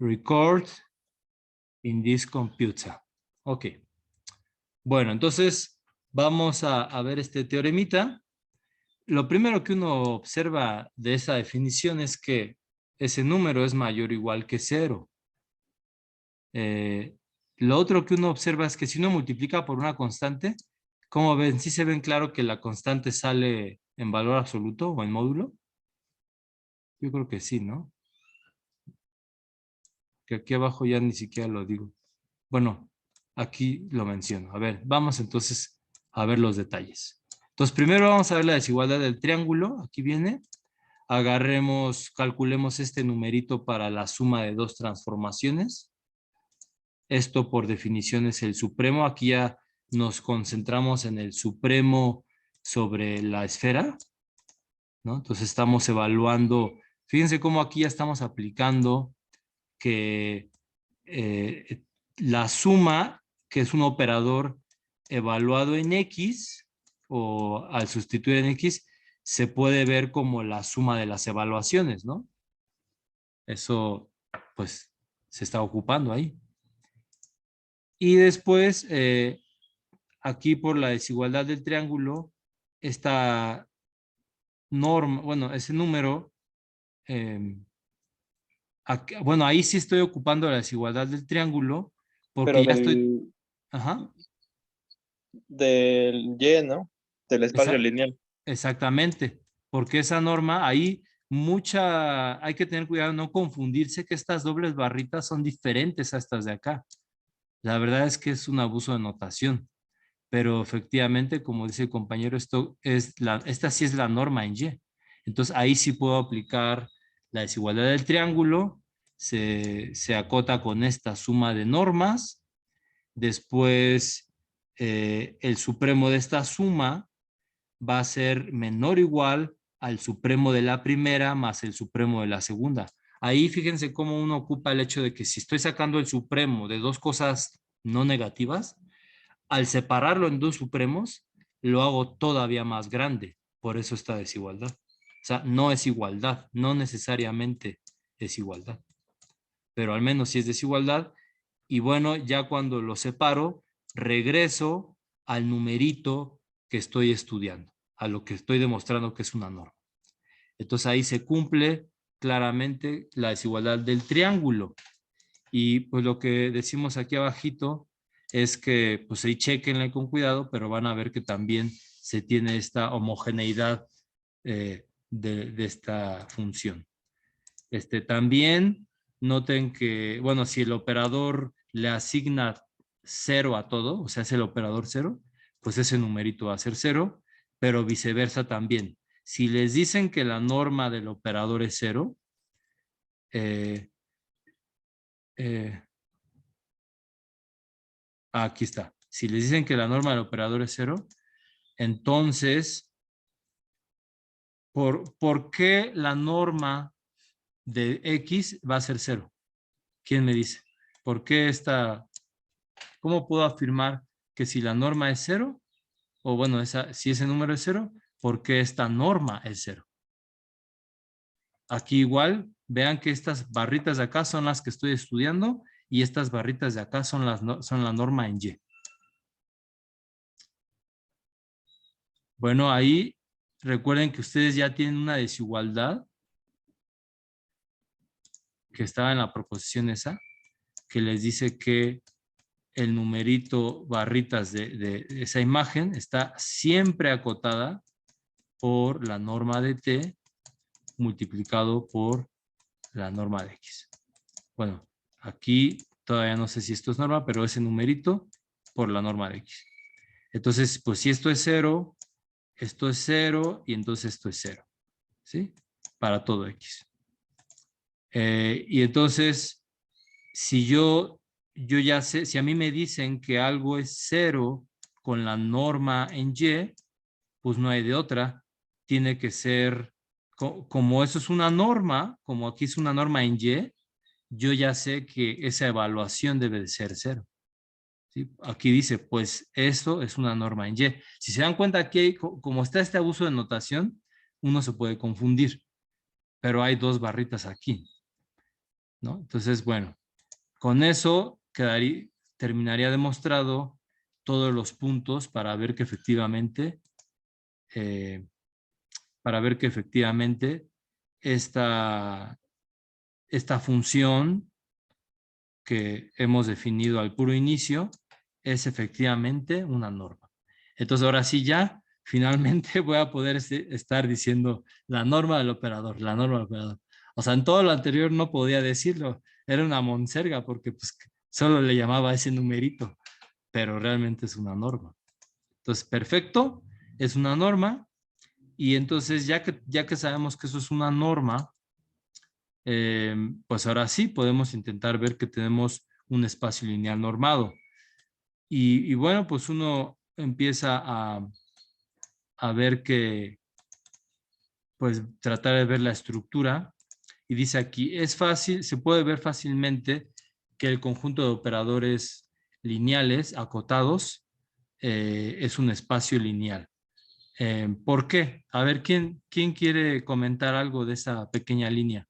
record in this computer. Ok. Bueno, entonces vamos a ver este teoremita. Lo primero que uno observa de esa definición es que ese número es mayor o igual que 0. Lo otro que uno observa es que si uno multiplica por una constante, ¿cómo ven? ¿Sí se ven claro que la constante sale en valor absoluto o en módulo? Yo creo que sí, ¿no? Que aquí abajo ya ni siquiera lo digo. Bueno, aquí lo menciono. A ver, vamos entonces a ver los detalles. Entonces, primero vamos a ver la desigualdad del triángulo. Aquí viene. Calculemos este numerito para la suma de dos transformaciones. Esto por definición es el supremo. Aquí ya nos concentramos en el supremo sobre la esfera, ¿no? Entonces estamos evaluando, fíjense cómo aquí ya estamos aplicando que la suma, que es un operador evaluado en X, o al sustituir en X, se puede ver como la suma de las evaluaciones, ¿no? Eso, pues, se está ocupando ahí. Y después, aquí por la desigualdad del triángulo, esta norma, bueno, ese número, bueno, ahí sí estoy ocupando la desigualdad del triángulo, porque Pero ya estoy, ajá, del Y, ¿no? Del espacio lineal. exactamente, porque esa norma ahí hay que tener cuidado no confundirse que estas dobles barritas son diferentes a estas de acá. La verdad es que es un abuso de notación, pero efectivamente, como dice el compañero, esta sí es la norma en Y. Entonces ahí sí puedo aplicar la desigualdad del triángulo, se acota con esta suma de normas, después el supremo de esta suma va a ser menor o igual al supremo de la primera más el supremo de la segunda. Ahí fíjense cómo uno ocupa el hecho de que si estoy sacando el supremo de dos cosas no negativas, al separarlo en dos supremos, lo hago todavía más grande. Por eso esta desigualdad. O sea, no es igualdad, no necesariamente es igualdad, pero al menos sí es desigualdad. Y bueno, ya cuando lo separo, regreso al numerito que estoy estudiando, a lo que estoy demostrando que es una norma. Entonces ahí se cumple claramente la desigualdad del triángulo. Y pues lo que decimos aquí abajito es que pues ahí chequenle con cuidado, pero van a ver que también se tiene esta homogeneidad de esta función. También noten que, bueno, si el operador le asigna 0 a todo, o sea, es el operador 0, pues ese numerito va a ser 0, pero viceversa también. Si les dicen que la norma del operador es 0, aquí está. Si les dicen que la norma del operador es 0, entonces, ¿por qué la norma de X va a ser 0? ¿Quién me dice? ¿Por qué cómo puedo afirmar que si la norma es 0, o bueno, si ese número es 0, ¿por qué esta norma es 0? Aquí igual, vean que estas barritas de acá son las que estoy estudiando y estas barritas de acá son la norma en Y. Bueno, ahí recuerden que ustedes ya tienen una desigualdad que estaba en la proposición esa, que les dice que el numerito barritas de esa imagen está siempre acotada por la norma de T multiplicado por la norma de X. Bueno, aquí todavía no sé si esto es norma, pero ese numerito por la norma de X. Entonces, pues si esto es 0, esto es 0 y entonces esto es 0. ¿Sí? Para todo X. Y entonces, si yo ya sé, si a mí me dicen que algo es 0 con la norma en Y, pues no hay de otra. Tiene que ser, como eso es una norma, como aquí es una norma en Y, yo ya sé que esa evaluación debe de ser 0. ¿Sí? Aquí dice, pues esto es una norma en Y. Si se dan cuenta aquí, como está este abuso de notación, uno se puede confundir, pero hay dos barritas aquí. ¿no? Entonces, bueno, con eso terminaría demostrado todos los puntos para ver que efectivamente, eh, esta función que hemos definido al puro inicio es efectivamente una norma. Entonces ahora sí ya, finalmente voy a poder estar diciendo la norma del operador, la norma del operador. O sea, en todo lo anterior no podía decirlo, era una monserga porque pues solo le llamaba ese numerito, pero realmente es una norma. Entonces, perfecto, es una norma y entonces ya que sabemos que eso es una norma, pues ahora sí podemos intentar ver que tenemos un espacio lineal normado. Y bueno, pues uno empieza a ver que, pues tratar de ver la estructura y dice aquí, es fácil, se puede ver fácilmente que el conjunto de operadores lineales acotados es un espacio lineal. ¿Por qué? A ver, ¿quién quiere comentar algo de esa pequeña línea?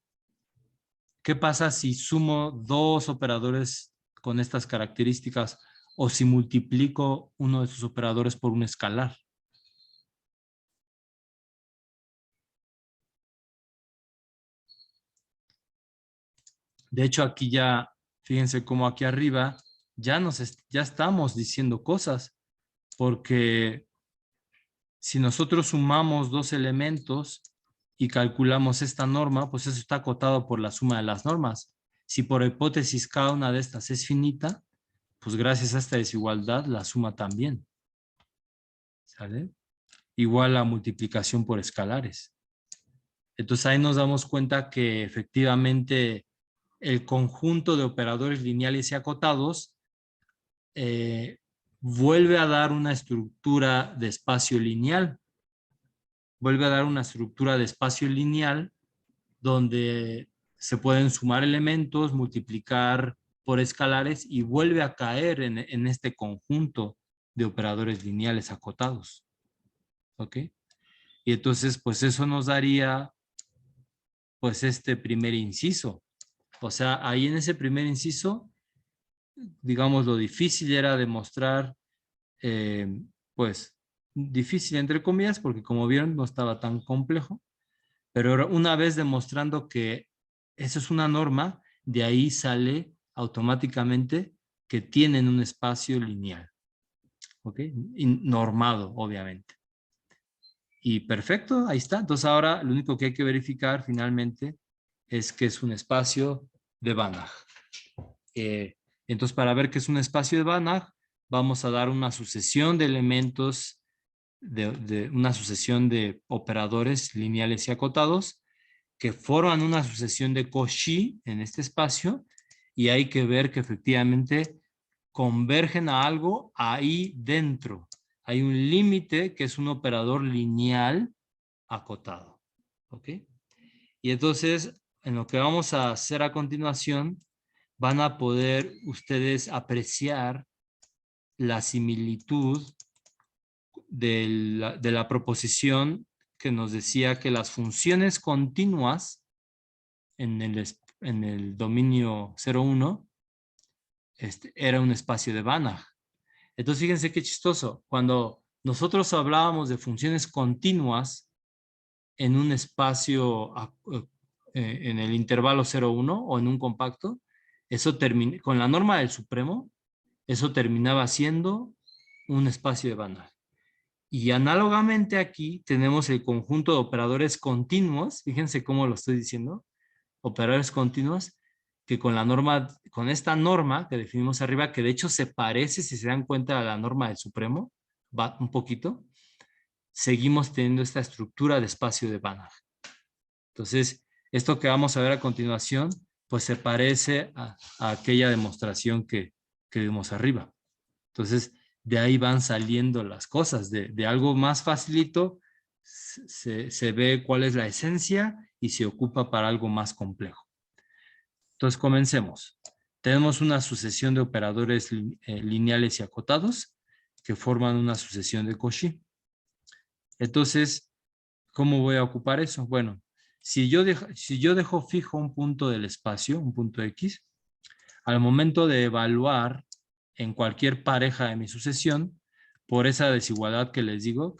¿Qué pasa si sumo dos operadores con estas características o si multiplico uno de sus operadores por un escalar? De hecho, aquí ya, fíjense cómo aquí arriba ya estamos diciendo cosas, porque si nosotros sumamos dos elementos y calculamos esta norma, pues eso está acotado por la suma de las normas. Si por hipótesis cada una de estas es finita, pues gracias a esta desigualdad la suma también. ¿Sale? Igual a multiplicación por escalares. Entonces ahí nos damos cuenta que efectivamente el conjunto de operadores lineales y acotados vuelve a dar una estructura de espacio lineal. Vuelve a dar una estructura de espacio lineal donde se pueden sumar elementos, multiplicar por escalares y vuelve a caer en este conjunto de operadores lineales acotados. ¿Ok? Y entonces, pues eso nos daría, pues este primer inciso. O sea, ahí en ese primer inciso, digamos, lo difícil era demostrar, pues, difícil entre comillas, porque como vieron, no estaba tan complejo, pero una vez demostrando que eso es una norma, de ahí sale automáticamente que tienen un espacio lineal, ¿ok? Y normado, obviamente. Y perfecto, ahí está. Entonces ahora lo único que hay que verificar finalmente es que es un espacio de Banach. Entonces para ver que es un espacio de Banach, vamos a dar una sucesión de elementos, de una sucesión de operadores lineales y acotados que forman una sucesión de Cauchy en este espacio y hay que ver que efectivamente convergen a algo ahí dentro. Hay un límite que es un operador lineal acotado. ¿Ok? Y entonces, en lo que vamos a hacer a continuación, van a poder ustedes apreciar la similitud de la proposición que nos decía que las funciones continuas en el dominio 01 era un espacio de Banach. Entonces, fíjense qué chistoso. Cuando nosotros hablábamos de funciones continuas en un espacio en el intervalo 0,1 o en un compacto, eso con la norma del supremo, eso terminaba siendo un espacio de Banach. Y análogamente aquí tenemos el conjunto de operadores continuos, fíjense cómo lo estoy diciendo, operadores continuos, que con la norma, con esta norma que definimos arriba, que de hecho se parece, si se dan cuenta, a la norma del Supremo, va un poquito, seguimos teniendo esta estructura de espacio de Banach. Entonces, esto que vamos a ver a continuación, pues se parece a aquella demostración que vimos arriba. Entonces, de ahí van saliendo las cosas, de algo más facilito, se ve cuál es la esencia y se ocupa para algo más complejo. Entonces, comencemos. Tenemos una sucesión de operadores lineales y acotados que forman una sucesión de Cauchy. Entonces, ¿cómo voy a ocupar eso? Bueno, si yo dejo fijo un punto del espacio, un punto X, al momento de evaluar en cualquier pareja de mi sucesión, por esa desigualdad que les digo,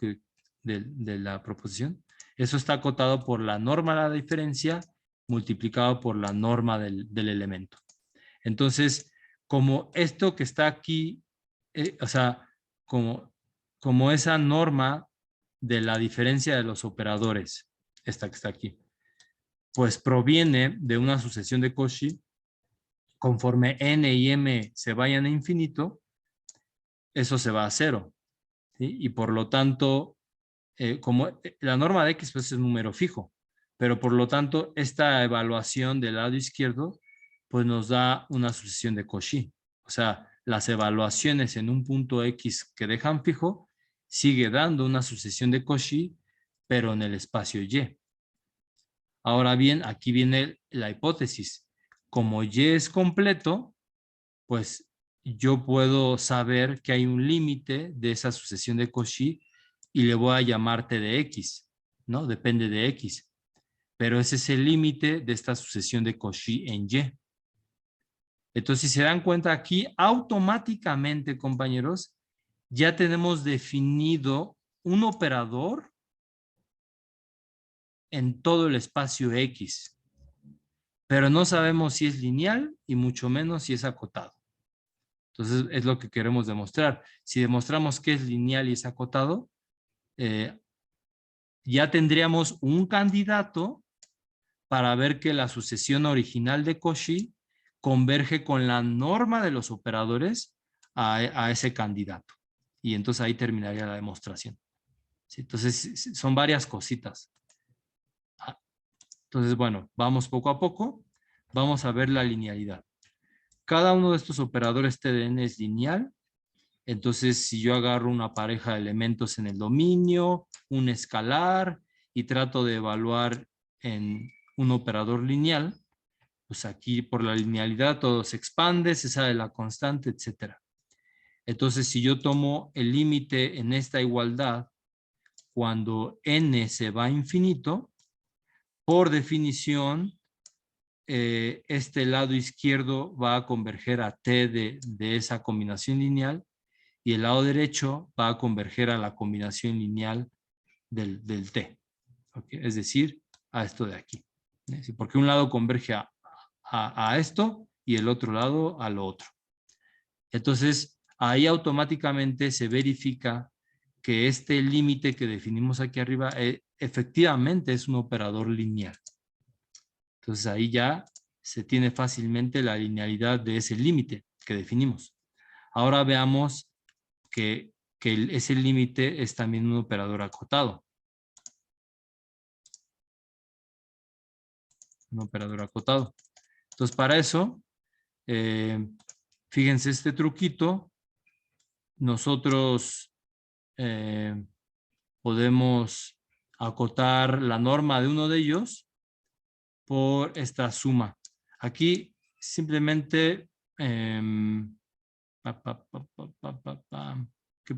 de la proposición, eso está acotado por la norma de la diferencia multiplicado por la norma del elemento. Entonces, como esto que está aquí, o sea, como esa norma de la diferencia de los operadores, esta que está aquí, pues proviene de una sucesión de Cauchy, conforme n y m se vayan a infinito, eso se va a cero, ¿sí? Y por lo tanto, como la norma de x pues, es un número fijo, pero por lo tanto, esta evaluación del lado izquierdo pues nos da una sucesión de Cauchy. O sea, las evaluaciones en un punto X que dejan fijo sigue dando una sucesión de Cauchy, pero en el espacio Y. Ahora bien, aquí viene la hipótesis. Como Y es completo, pues yo puedo saber que hay un límite de esa sucesión de Cauchy y le voy a llamar T de X, ¿no? Depende de X. Pero ese es el límite de esta sucesión de Cauchy en Y. Entonces, si se dan cuenta aquí, automáticamente, compañeros, ya tenemos definido un operador en todo el espacio X, pero no sabemos si es lineal y mucho menos si es acotado. Entonces, es lo que queremos demostrar. Si demostramos que es lineal y es acotado, ya tendríamos un candidato para ver que la sucesión original de Cauchy converge con la norma de los operadores a ese candidato. Y entonces ahí terminaría la demostración. ¿Sí? Entonces, son varias cositas. Entonces, bueno, vamos poco a poco. Vamos a ver la linealidad. Cada uno de estos operadores TDN es lineal. Entonces, si yo agarro una pareja de elementos en el dominio, un escalar, y trato de evaluar en un operador lineal, pues aquí por la linealidad todo se expande, se sale la constante, etc. Entonces, si yo tomo el límite en esta igualdad, cuando n se va a infinito, por definición, este lado izquierdo va a converger a t de esa combinación lineal y el lado derecho va a converger a la combinación lineal del t. ¿Okay? Es decir, a esto de aquí. ¿Sí? Porque un lado converge a esto y el otro lado a lo otro. Entonces, ahí automáticamente se verifica que este límite que definimos aquí arriba efectivamente es un operador lineal. Entonces, ahí ya se tiene fácilmente la linealidad de ese límite que definimos. Ahora veamos que ese límite es también un operador acotado. Un operador acotado. Entonces, para eso, fíjense este truquito. Nosotros podemos acotar la norma de uno de ellos por esta suma. Aquí simplemente, ¿qué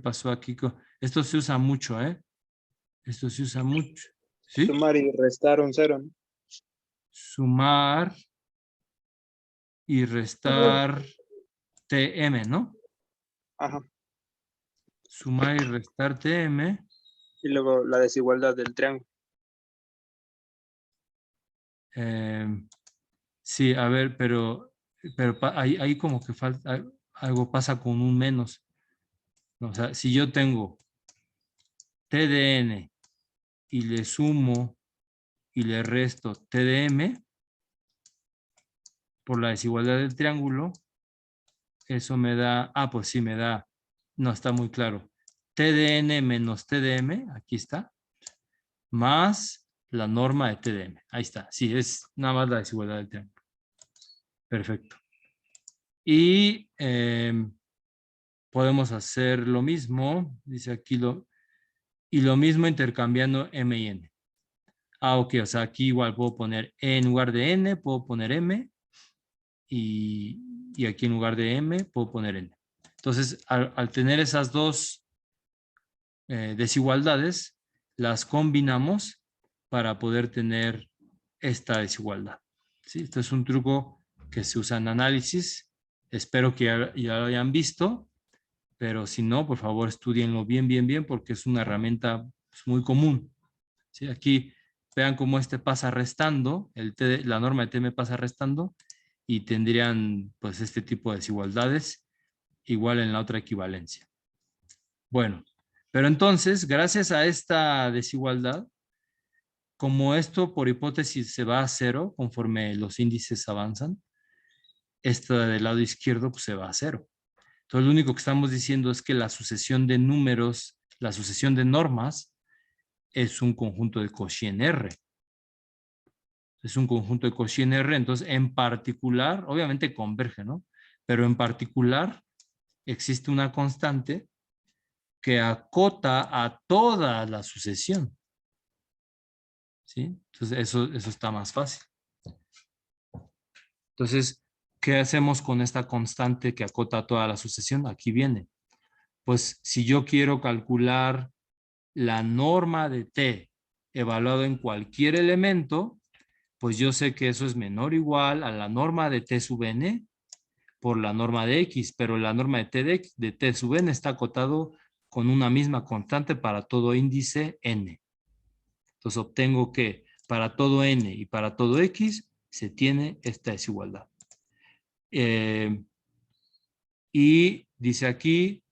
pasó aquí? Esto se usa mucho, ¿eh? Esto se usa mucho. ¿Sí? Sumar y restar un cero, ¿no? Sumar y restar TM, ¿no? Ajá. Sumar y restar TM. Y luego la desigualdad del triángulo. Sí, a ver, pero ahí como que falta, algo pasa con un menos. O sea, si yo tengo TDN y le sumo y le resto TDM por la desigualdad del triángulo, eso me da, pues sí me da, no está muy claro, TDN menos TDM, aquí está, más la norma de TDM. Ahí está, sí, es nada más la desigualdad del triángulo. Perfecto. Y podemos hacer lo mismo, dice aquí y lo mismo intercambiando m y n. Ok, o sea, aquí igual puedo poner e en lugar de n, puedo poner m, y aquí en lugar de m, puedo poner n. Entonces, al tener esas dos desigualdades, las combinamos para poder tener esta desigualdad. ¿Sí? Este es un truco que se usa en análisis. Espero que ya lo hayan visto, pero si no, por favor, estudienlo bien, bien, bien, porque es una herramienta muy común. ¿Sí? Aquí vean cómo este pasa restando, la norma de T me pasa restando, y tendrían pues este tipo de desigualdades igual en la otra equivalencia. Bueno, pero entonces, gracias a esta desigualdad, como esto por hipótesis se va a cero conforme los índices avanzan, esta del lado izquierdo pues, se va a cero. Entonces, lo único que estamos diciendo es que la sucesión de números, la sucesión de normas, es un conjunto de Cauchy en R. Es un conjunto de Cauchy en R, entonces en particular, obviamente converge, ¿no? Pero en particular existe una constante que acota a toda la sucesión. ¿Sí? Entonces eso está más fácil. Entonces, ¿qué hacemos con esta constante que acota a toda la sucesión? Aquí viene. Pues si yo quiero calcular la norma de T evaluado en cualquier elemento, pues yo sé que eso es menor o igual a la norma de T sub n por la norma de X, pero la norma de T sub n está acotado con una misma constante para todo índice n. Entonces obtengo que para todo n y para todo x se tiene esta desigualdad. Y dice aquí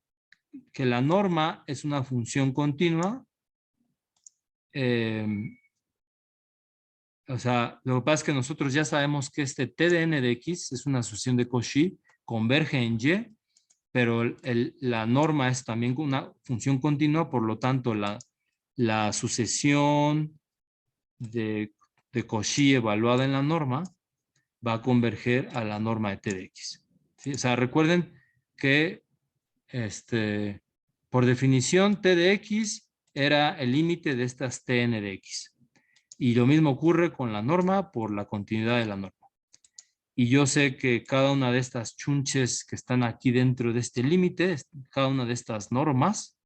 que la norma es una función continua. O sea, lo que pasa es que nosotros ya sabemos que este t de n de x es una sucesión de Cauchy, converge en y, pero la norma es también una función continua, por lo tanto la sucesión de Cauchy evaluada en la norma va a converger a la norma de t de x. ¿Sí? O sea, recuerden que por definición t de x era el límite de estas tn de x. Y lo mismo ocurre con la norma por la continuidad de la norma. Y yo sé que cada una de estas chunches que están aquí dentro de este límite, cada una de estas normas,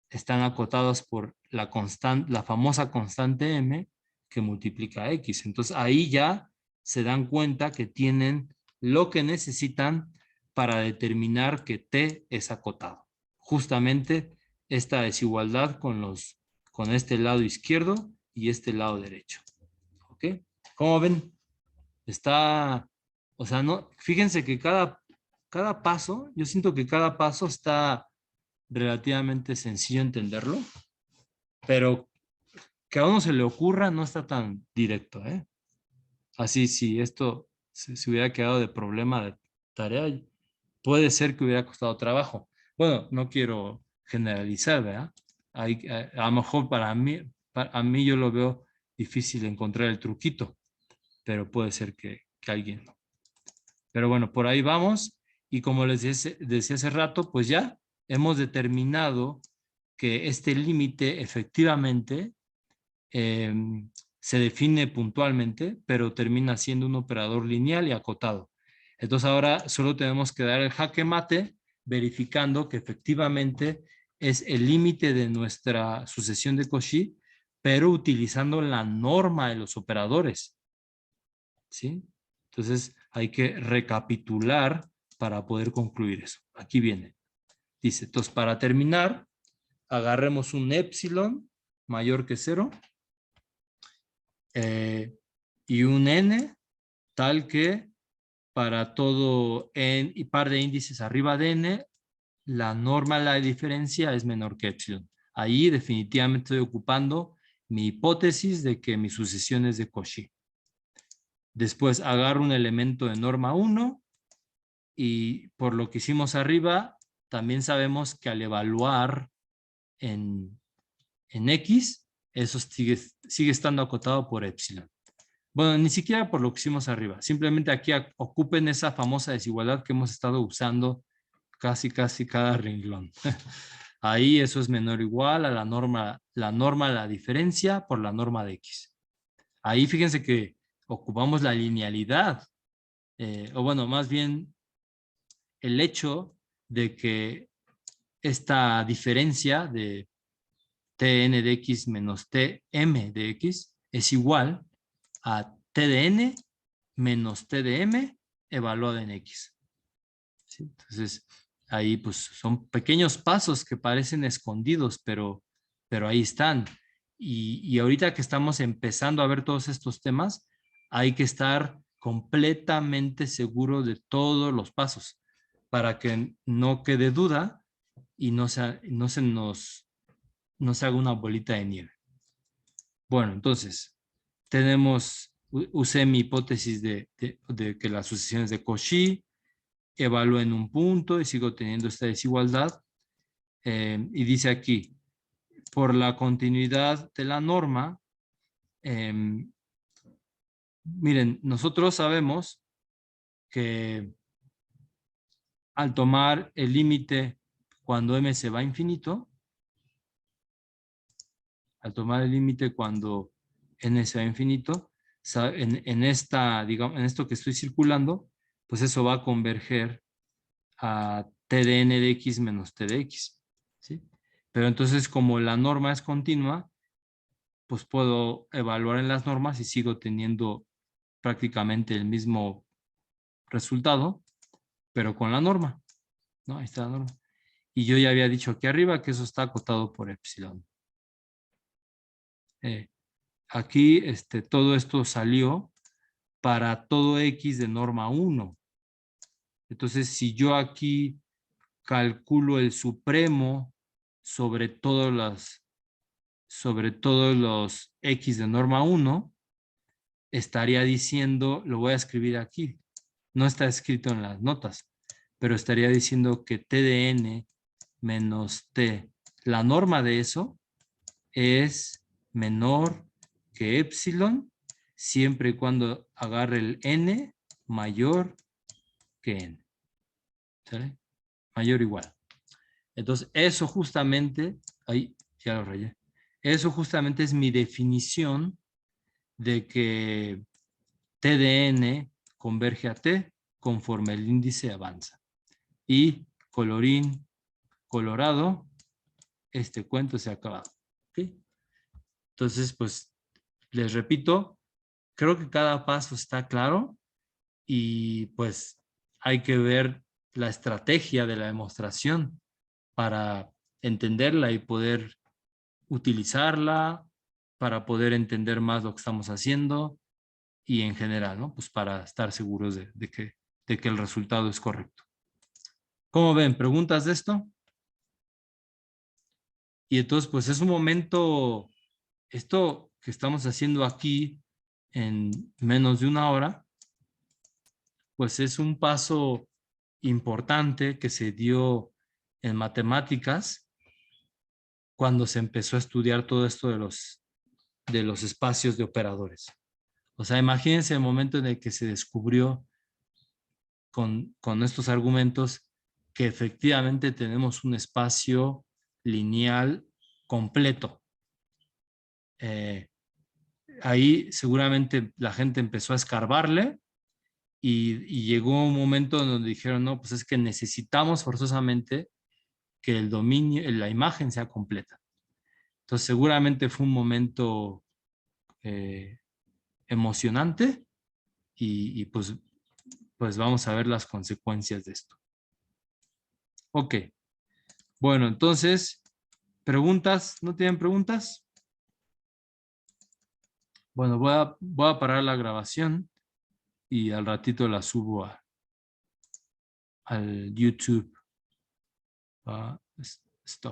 están acotadas por la famosa constante m que multiplica x. Entonces ahí ya se dan cuenta que tienen lo que necesitan para determinar que t es acotado. Justamente esta desigualdad con este lado izquierdo y este lado derecho. ¿Ok? ¿Cómo ven? Está, o sea, no, fíjense que cada paso, yo siento que cada paso está relativamente sencillo entenderlo, pero que a uno se le ocurra no está tan directo, ¿eh? Así, si esto se hubiera quedado de problema de tarea, puede ser que hubiera costado trabajo. Bueno, no quiero generalizar, ¿verdad? A lo mejor a mí yo lo veo difícil encontrar el truquito, pero puede ser que alguien no. Pero bueno, por ahí vamos. Y como les decía hace rato, pues ya hemos determinado que este límite efectivamente eh, se define puntualmente, pero termina siendo un operador lineal y acotado. Entonces ahora solo tenemos que dar el jaque mate verificando que efectivamente es el límite de nuestra sucesión de Cauchy, pero utilizando la norma de los operadores. ¿Sí? Entonces hay que recapitular para poder concluir eso. Aquí viene. Dice, entonces para terminar, agarremos un epsilon mayor que 0 y un n tal que para todo n y par de índices arriba de n, la norma de la diferencia es menor que epsilon. Ahí definitivamente estoy ocupando mi hipótesis de que mi sucesión es de Cauchy. Después agarro un elemento de norma 1 y por lo que hicimos arriba, también sabemos que al evaluar en X, eso sigue estando acotado por epsilon. Bueno, ni siquiera por lo que hicimos arriba. Simplemente aquí ocupen esa famosa desigualdad que hemos estado usando casi cada renglón. Ahí eso es menor o igual a la norma de la diferencia por la norma de X. Ahí fíjense que ocupamos la linealidad, o bueno, más bien el hecho de que esta diferencia de Tn de x menos Tm de x es igual a t de n menos t de m evaluado en x. ¿Sí? Entonces, ahí pues son pequeños pasos que parecen escondidos, pero ahí están. Y ahorita que estamos empezando a ver todos estos temas, hay que estar completamente seguro de todos los pasos para que no quede duda y no se haga una bolita de nieve. Bueno, entonces, usé mi hipótesis de que las sucesiones de Cauchy evalúen un punto y sigo teniendo esta desigualdad. Y dice aquí, por la continuidad de la norma, miren, nosotros sabemos que al tomar el límite cuando m se va a infinito, al tomar el límite cuando n se va a infinito, en esto que estoy circulando, pues eso va a converger a t de n de x menos t de x, ¿sí? Pero entonces, como la norma es continua, pues puedo evaluar en las normas y sigo teniendo prácticamente el mismo resultado, pero con la norma, ¿no? Ahí está la norma. Y yo ya había dicho aquí arriba que eso está acotado por epsilon. Aquí todo esto salió para todo x de norma 1. Entonces, si yo aquí calculo el supremo sobre todos los x de norma 1, estaría diciendo, lo voy a escribir aquí, no está escrito en las notas, pero estaría diciendo que t de n menos t, la norma de eso es menor que epsilon, siempre y cuando agarre el n mayor que n. ¿Sale? Mayor o igual. Entonces, eso justamente, ahí ya lo rayé, eso justamente es mi definición de que t de n converge a t conforme el índice avanza. Y colorín colorado, este cuento se ha acabado. ¿Okay? Entonces, pues, les repito, creo que cada paso está claro y pues hay que ver la estrategia de la demostración para entenderla y poder utilizarla, para poder entender más lo que estamos haciendo y en general, ¿no? Pues para estar seguros de que el resultado es correcto. ¿Cómo ven? ¿Preguntas de esto? Y entonces, pues es un momento, esto que estamos haciendo aquí en menos de una hora, pues es un paso importante que se dio en matemáticas cuando se empezó a estudiar todo esto de los espacios de operadores. O sea, imagínense el momento en el que se descubrió con estos argumentos que efectivamente tenemos un espacio lineal completo. Ahí seguramente la gente empezó a escarbarle y llegó un momento en donde dijeron, no, pues es que necesitamos forzosamente que el dominio, la imagen sea completa. Entonces seguramente fue un momento emocionante y pues vamos a ver las consecuencias de esto. Ok. Bueno, entonces, ¿preguntas? ¿No tienen preguntas? Bueno, voy a parar la grabación y al ratito la subo al YouTube. Stop.